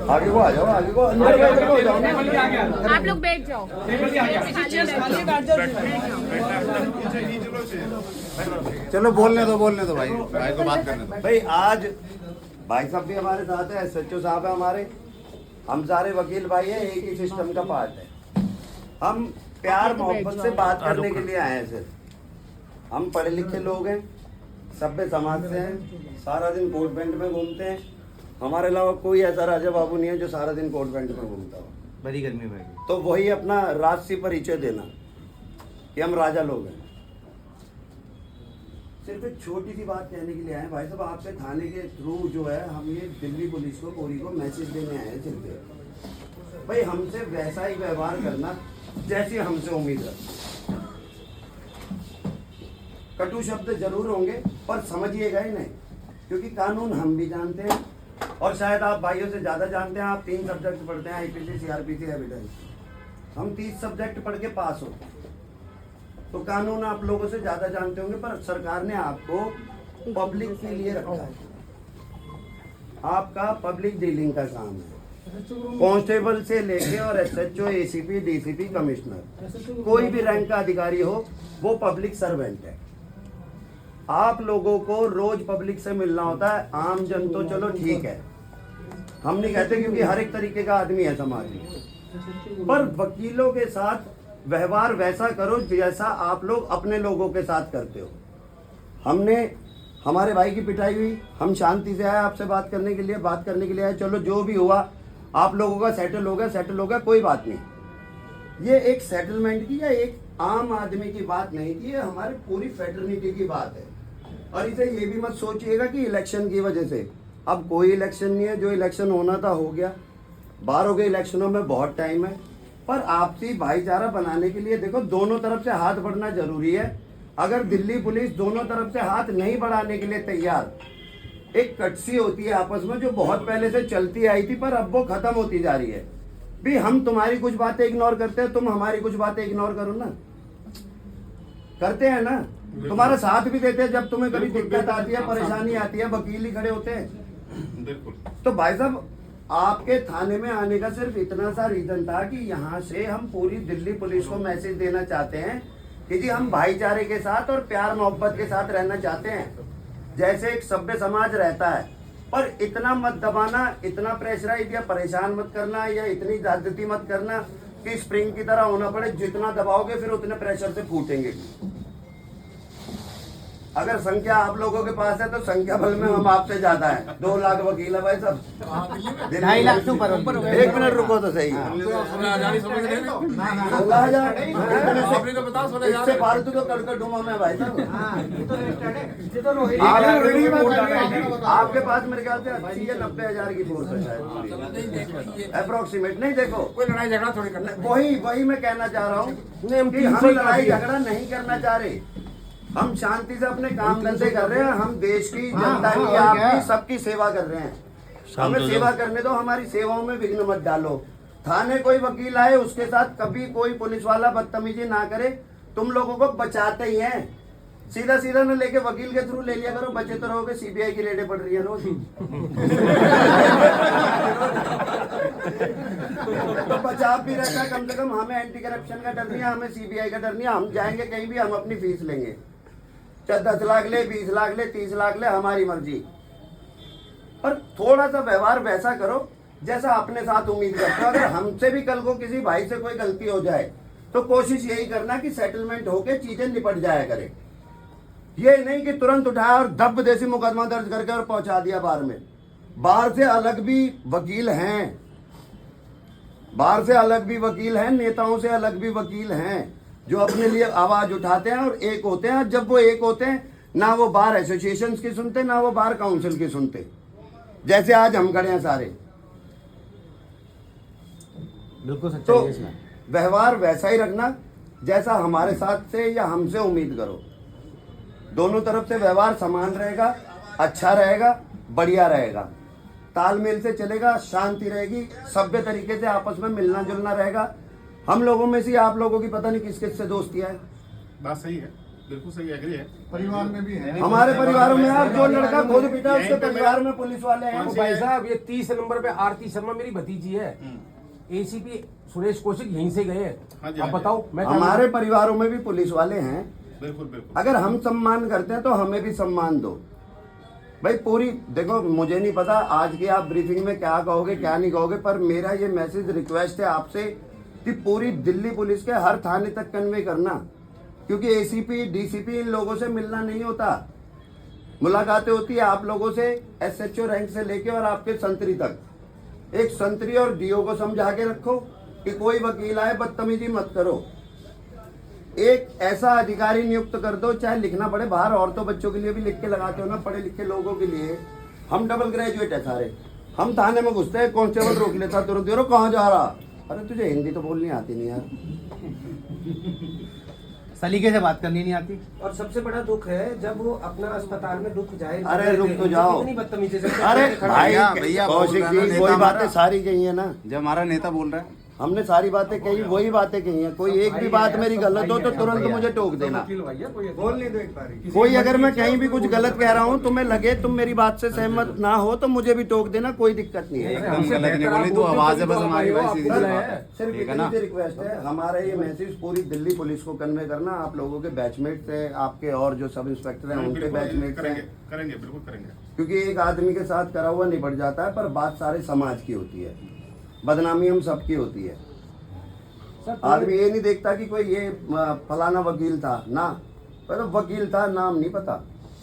आगे को आ जाओ, आगे को अंदर बैठ जाओ। आप लोग बैठ जाओ। चलो बोलने दो भाई को बात करने दो। भाई आज भाई साहब भी हमारे साथ है, SHO साहब है हमारे, हम सारे वकील भाई हैं, एक ही सिस्टम का पार्ट है। हम प्यार मोहब्बत से बात करने के लिए आए हैं सिर्फ। हम पढ़े लिखे लोग हैं, सभ्य समाज से हैं, सारा दिन कोट पैंट में घूमते हैं। हमारे अलावा कोई ऐसा राजा बाबू नहीं है जो सारा दिन कोट पैंट में घूमता हो, बड़ी गर्मी में। तो वही अपना राजसी परिचय देना कि हम राजा लोग हैं। सिर्फ एक छोटी सी बात कहने के लिए आए भाई साहब, आपके थाने के थ्रू जो है हम ये दिल्ली पुलिस को पूरी को मैसेज देने आए हैं सिर्फ। भाई हमसे वैसा ही व्यवहार करना जैसी हमसे उम्मीद है। कटु शब्द जरूर होंगे पर समझिएगा ही नहीं, क्योंकि कानून हम भी जानते हैं और शायद आप भाइयों से ज्यादा जानते हैं। आप 3 सब्जेक्ट पढ़ते हैं, IPC, CRPC, एविडेंस। हम 30 सब्जेक्ट पढ़ के पास होते हैं, तो कानून आप लोगों से ज्यादा जानते होंगे। पर सरकार ने आपको पब्लिक के लिए रखा है, आपका पब्लिक डीलिंग का काम है। कांस्टेबल से लेके और SHO, ACP, DCP, कमिश्नर, कोई भी रैंक का अधिकारी हो, वो पब्लिक सर्वेंट है। आप लोगों को रोज पब्लिक से मिलना होता है। आम जन तो चलो ठीक है, हम नहीं कहते, क्योंकि हर एक तरीके का आदमी है समाज में। पर वकीलों के साथ व्यवहार वैसा करो जैसा आप लोग अपने लोगों के साथ करते हो। हमने हमारे भाई की पिटाई हुई, हम शांति से आए आपसे बात करने के लिए आए। चलो जो भी हुआ आप लोगों का सेटल हो गया, कोई बात नहीं। ये एक सेटलमेंट की या एक आम आदमी की बात नहीं थी, ये हमारी पूरी फेडरनिटी की बात है। और इसे ये भी मत सोचिएगा कि इलेक्शन की वजह से, अब कोई इलेक्शन नहीं है, जो इलेक्शन होना था हो गया। बाहरों के इलेक्शनों में बहुत टाइम है, पर आपसी भाईचारा बनाने के लिए देखो दोनों तरफ से हाथ बढ़ना जरूरी है। अगर दिल्ली पुलिस दोनों तरफ से हाथ नहीं बढ़ाने के लिए तैयार, एक कटसी होती है आपस में जो बहुत पहले से चलती आई थी, पर अब वो खत्म होती जा रही है। भी हम तुम्हारी कुछ बातें इग्नोर करते हैं, तुम हमारी कुछ बातें इग्नोर करो ना, करते हैं ना, तुम्हारा साथ भी देते हैं जब तुम्हें कभी दिक्कत आती है, परेशानी आती है, वकील ही खड़े होते हैं। तो भाई साहब आपके थाने में आने का सिर्फ इतना सा रीजन था कि यहाँ से हम पूरी दिल्ली पुलिस को मैसेज देना चाहते हैं कि जी हम भाईचारे के साथ और प्यार मोहब्बत के साथ रहना चाहते हैं, जैसे एक सभ्य समाज रहता है। पर इतना मत दबाना, इतना प्रेशराइज या परेशान मत करना, या इतनी ज्यादती मत करना कि स्प्रिंग की तरह होना पड़े। जितना दबाओगे फिर उतने प्रेशर से फूटेंगे। अगर संख्या आप लोगों के पास है तो संख्या बल में हम आपसे ज्यादा है। 2 लाख वकील है भाई सब, 2.5 लाख से ऊपर। एक मिनट रुको तो सही। 16,000 इससे फालतू तो कड़कड़ डूमा में भाई साहब। आपके पास मेरे ख्याल से 80 या 90,000 की फोर्स है शायद, अप्रोक्सीमेट। नहीं देखो, कोई लड़ाई झगड़ा थोड़ी करना, वही मैं कहना चाह रहा हूँ कि हम लड़ाई झगड़ा नहीं करना चाह रहे। हम शांति से अपने काम धंधे कर रहे हैं। हम देश की जनता की, आपकी, सबकी सेवा कर रहे हैं। हमें सेवा करने दो, हमारी सेवाओं में विघ्न मत डालो। थाने कोई वकील आए उसके साथ कभी कोई पुलिस वाला बदतमीजी ना करे। तुम लोगों को बचाते ही हैं, सीधा न लेके वकील के थ्रू ले लिया करो, बचे तो रहोगे। CBI की रेडें पड़ रही है रोज। तो बचाव भी रहता है, कम से कम हमें एंटी करप्शन का डर नहीं है, हमें CBI का डर नहीं है। हम जाएंगे कहीं भी, हम अपनी फीस लेंगे, चाहे 10 लाख ले, 20 लाख ले, 30 लाख ले, हमारी मर्जी। पर थोड़ा सा व्यवहार वैसा करो जैसा अपने साथ उम्मीद करते हो। अगर हमसे भी कल को किसी भाई से कोई गलती हो जाए तो कोशिश यही करना कि सेटलमेंट होके चीजें निपट जाया करे। ये नहीं कि तुरंत उठाया और दब देसी मुकदमा दर्ज करके और पहुंचा दिया बाहर में। बाहर से अलग भी वकील हैं, नेताओं से अलग भी वकील हैं जो अपने लिए आवाज उठाते हैं और एक होते हैं। जब वो एक होते हैं, ना वो बार एसोसिएशन की सुनते, ना वो बार काउंसिल की सुनते, जैसे आज हम खड़े हैं सारे। बिल्कुल सच्चाई तो है इसमें। व्यवहार वैसा ही रखना जैसा हमारे साथ से या हमसे उम्मीद करो। दोनों तरफ से व्यवहार समान रहेगा, अच्छा रहेगा, बढ़िया रहेगा, तालमेल से चलेगा, शांति रहेगी, सभ्य तरीके से आपस में मिलना जुलना रहेगा। हम लोगों में से आप लोगों की पता नहीं किस किस से दोस्तियां है। बात सही है। बिल्कुल सही एग्री है। परिवार में भी है। हमारे परिवारों में आप जो लड़का खुद पिटा उसके परिवार में पुलिस वाले हैं। तो भाई साहब ये 30 नंबर पे आरती शर्मा मेरी भतीजी है। एसीपी सुरेश कौशिक यहीं से गए हाँ जी, आप बताओ। मैं हमारे परिवारों में भी पुलिस वाले हैं। बिल्कुल बिल्कुल। अगर हम सम्मान करते हैं तो हमें भी सम्मान दो भाई। पूरी देखो, मुझे नहीं पता आज की आप ब्रीफिंग में क्या कहोगे क्या नहीं कहोगे, पर मेरा ये मैसेज रिक्वेस्ट है आपसे कि पूरी दिल्ली पुलिस के हर थाने तक कन्वे करना, क्योंकि एसीपी डीसीपी इन लोगों से मिलना नहीं होता। मुलाकातें होती है आप लोगों से, एसएचओ रैंक से लेके और आपके संतरी तक। एक संतरी और डीओ को समझा के रखो कि कोई वकील आए बदतमीजी मत करो। एक ऐसा अधिकारी नियुक्त कर दो, चाहे लिखना पड़े बाहर औरतों बच्चों के लिए भी लिख के लगाते हो ना, पढ़े लिखे लोगों के लिए। हम डबल ग्रेजुएट है सारे, हम थाने में घुसते हैं, कांस्टेबल रोक लेता तुरंत, रो कहाँ जा रहा? अरे तुझे हिंदी तो बोलनी आती नहीं यार, सलीके से बात करनी नहीं आती। और सबसे बड़ा दुख है जब वो अपना अस्पताल में दुख जाहिर अरे रुक तो जाओ। कितनी बदतमीजी से अरे भाई भैया कौशिक जी वही बातें सारी कही है ना, जब हमारा नेता बोल रहा है हमने सारी बातें कही, वही बातें कही हैं। कोई एक भी बात मेरी गलत हो तो तुरंत मुझे टोक देना। बोलने दो एक बार। कोई अगर मैं कहीं भी कुछ गलत कह रहा हूँ, तुम्हें लगे तुम मेरी बात से सहमत ना हो तो मुझे भी टोक देना, कोई दिक्कत नहीं है। एकदम गलत नहीं बोली तो आवाज है बस हमारी भाई, सीधी सी बात है। सिर्फ ठीक है ना? इतनी सी रिक्वेस्ट है, हमारा ये मैसेज पूरी दिल्ली पुलिस को कन्वे करना। आप लोगों के बैचमेट है, आपके और जो सब इंस्पेक्टर हैं उनके बैचमेट करेंगे हैं, करेंगे बिल्कुल करेंगे। क्योंकि एक आदमी के साथ करा हुआ निपट जाता है, पर बात सारे समाज की होती है, बदनामी हम सबकी होती है। आदमी ये नहीं देखता कि कोई ये फलाना वकील था ना, पर वकील था नाम नहीं पता,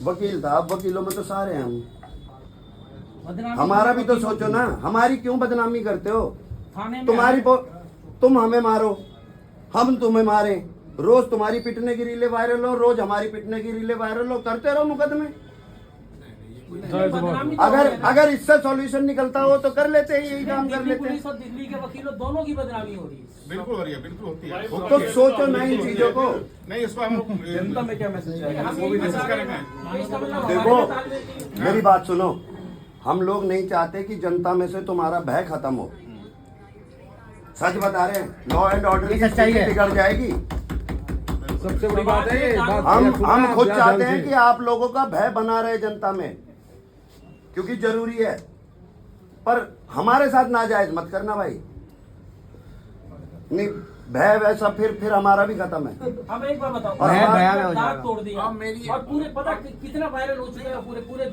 वकील था। अब वकीलों में तो सारे हैं हम, हमारा भी तो सोचो ना, हमारी क्यों बदनामी करते हो? तुम्हारी तुम हमें मारो, हम तुम्हें मारे, रोज तुम्हारी पिटने की रीले वायरल हो, रोज हमारी पिटने की रीले वायरल हो, करते रहो मुकदमे। अगर इससे सॉल्यूशन निकलता हो तो कर लेते हैं, यही काम कर लेते हैं। पुलिस और दिल्ली के वकीलों दोनों की बदनामी हो रही है। बिल्कुल हो रही है, बिल्कुल होती है। तो सोचो ना इन चीजों को। नहीं इसको हम लोग जनता में क्या मैसेज है? वो भी मैसेज करेंगे। देखो मेरी बात सुनो, हम लोग नहीं चाहते कि जनता में से तुम्हारा भय खत्म हो। सच बता रहे हैं, लॉ एंड ऑर्डर की स्थिति बिगड़ जाएगी। सबसे बड़ी बात है ये बात। हम खुद चाहते हैं कि आप लोगों का भय बना रहे जनता में, क्योंकि जरूरी है, पर हमारे साथ नाजायज मत करना भाई। नहीं भय वैसा फिर हमारा भी खत्म है। हम एक बार बताओ, और दांत तोड़ दिया और पूरे पता कितना वायरल हो चुका है, पूरे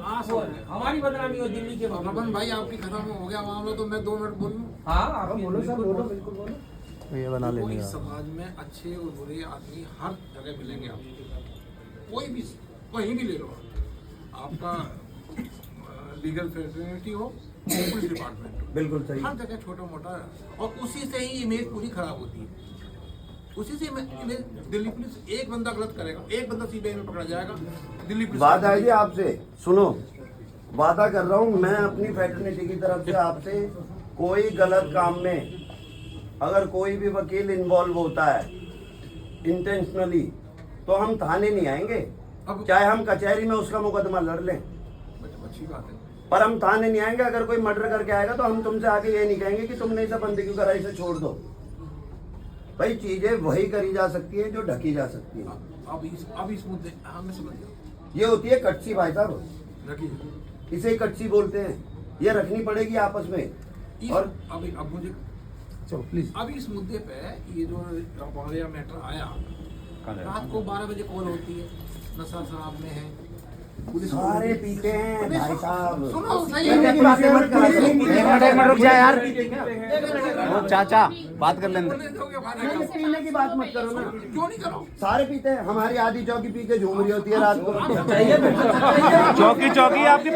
हमारी बदनामी हो दिल्ली के वकील। रमन भाई आपकी खत्म हो गया मामला, तो मैं 2 मिनट बोलूं। हाँ आप बोलो सर, बोलो बिल्कुल बोलो। ये बना कोई लेंगे समाज में अच्छे और बुरे आदमी हर जगह मिलेंगे आपको, कोई भी कहीं भी ले लो, आपका लीगल फ्रेटर्निटी हो, पुलिस डिपार्टमेंट हो, बिल्कुल सही। हर जगह छोटा मोटा, और उसी से ही इमेज पूरी खराब होती है। उसी से इमेज दिल्ली पुलिस, एक बंदा गलत करेगा, एक बंदा सीबीआई में पकड़ा जाएगा, दिल्ली पुलिस बात है जी आपसे, सुनो वादा कर रहा हूँ मैं अपनी फ्रेटर्निटी की तरफ से आपसे, कोई गलत काम में अगर कोई भी वकील इन्वॉल्व होता है इंटेंशनली, तो हम थाने नहीं आएंगे, चाहे हम कचहरी में उसका मुकदमा लड़ लें, अच्छी बात है। पर हम थाने नहीं आएंगे। अगर कोई मर्डर करके आएगा तो हम तुमसे आके ये नहीं कहेंगे कि तुमने इसे बंदी क्यों करा, इसे छोड़ दो। भाई चीजें वही करी जा सकती है जो ढकी जा सकती है। अब इस मुद्दे हमें समझ जाओ, ये होती है कच्ची भाई साहब, रखिए इसे कच्ची बोलते हैं, ये रखनी पड़ेगी आपस में। और अब मुझे चलो प्लीज। अब इस मुद्दे पे ये जो वालिया मैटर आया, रात को 12 बजे कॉल होती है, नशा शराब में है, पुलिस सारे पीते हैं भाई साहब। सुनो सही पीने की बातें मत करो। एक मिनट रुक जा यार। चाचा बात कर लेंगे। नहीं, पीने की बात मत करो ना, क्यों नहीं करो? सारे पीते हैं। हमारी आधी चौकी पी के झूम रही होती है रात को। चौकी आपकी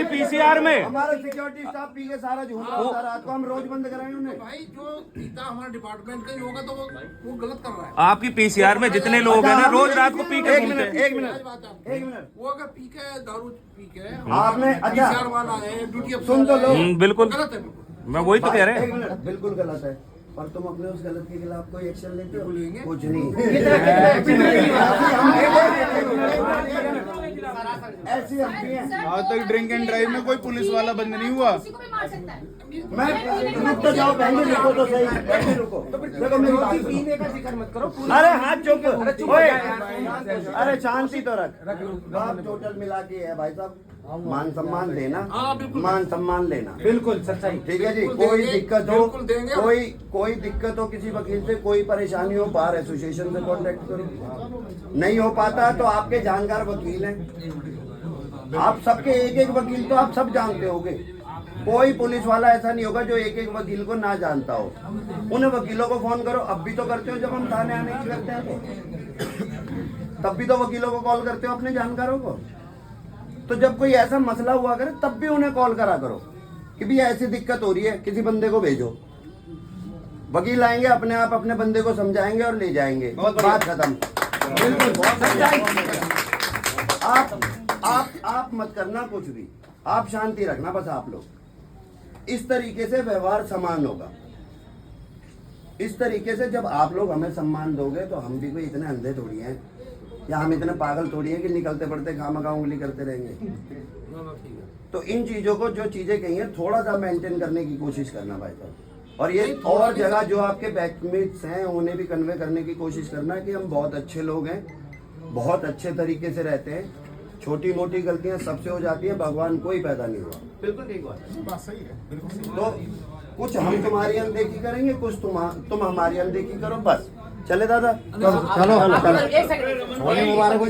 पीसीआर में हमारा सिक्योरिटी स्टाफ पी के सारा झूम रहा होता है रात को, हम रोज बंद कराएंगे उन्हें। भाई जो पीता हमारे डिपार्टमेंट का ही होगा तो वो गलत कर रहा है। आपकी पीसीआर में जितने लोग हैं ना रोज रात को पी के एक घूमते मिनट हैं। एक मिनट आज बात है। एक मिनट, वो अगर पी के दारू पी के आपने अच्छा PCR वाला है, ड्यूटी अफसर सुन तो लो। है, बिल्कुल गलत है बिल्कुल। मैं वही तो कह रहे एक हैं। मिनट, बिल्कुल गलत है, और तुम अपने उस गलत के खिलाफ कोई एक्शन लेते हो? लेंगे। कुछ नहीं। ऐसी हम भी हैं। आज तक ड्रिंक एंड ड्राइव में कोई पुलिस वाला बंद नहीं हुआ। किसी को भी मार सकता है। मैं रुक तो जाओ, बहन जी, रुको तो सही, बहन जी, रुको। देखो मेरी बात सुनो। पीने का जिक्र मत करो। अरे हाथ चुप, चुप ओए, हो जा यार। अरे शांति तो रख। आप टोटल मिला के है भाई साहब, मान सम्मान देना, हाँ, बिल्कुल। मान सम्मान लेना, बिल्कुल सच्चाई। ठीक है जी। बिल्कुल कोई देंगे, दिक्कत हो, बिल्कुल देंगे। कोई दिक्कत हो किसी वकील से, कोई परेशानी हो, बार एसोसिएशन से कांटेक्ट करो। नहीं हो पाता तो आपके जानकार वकील हैं, आप सबके एक वकील तो आप सब जानते होगे। कोई पुलिस वाला ऐसा नहीं होगा जो एक वकील को ना जानता हो। उन वकीलों को फोन करो, अब भी तो करते हो जब हम थाने आने की करते हैं तो, तब भी तो वकीलों को कॉल करते हो अपने जानकारों को। तो जब कोई ऐसा मसला हुआ करे तब भी उन्हें कॉल करा करो कि भैया ऐसी दिक्कत हो रही है, किसी बंदे को भेजो। वकील आएंगे, अपने आप अपने बंदे को समझाएंगे और ले जाएंगे, बात खत्म। बिल्कुल, बहुत सच्चाई। आप मत करना कुछ भी, आप शांति रखना बस। आप लोग इस तरीके से व्यवहार समान होगा। इस तरीके से जब आप लोग हमें सम्मान दोगे तो हम भी कोई इतने अंधे थोड़ी हैं, या हम इतने पागल थोड़ी हैं कि निकलते पड़ते खामखा उंगली करते रहेंगे। तो इन चीजों को, जो चीजें कही हैं, थोड़ा सा मेंटेन करने की कोशिश करना भाई साहब। और ये और जगह जो आपके बैचमेट्स हैं उन्हें भी कन्वे करने की कोशिश करना कि हम बहुत अच्छे लोग हैं, बहुत अच्छे तरीके से रहते हैं। छोटी मोटी गलतियां सबसे हो जाती हैं, भगवान कोई पैदा नहीं हुआ। बिल्कुल ठीक बात। बात सही है, बिल्कुल सही। तो कुछ हम तुम्हारी अनदेखी करेंगे, कुछ तुम हमारी अनदेखी करो, बस। चले दादा, चलो एक सेकंड। होली मुबारक हो।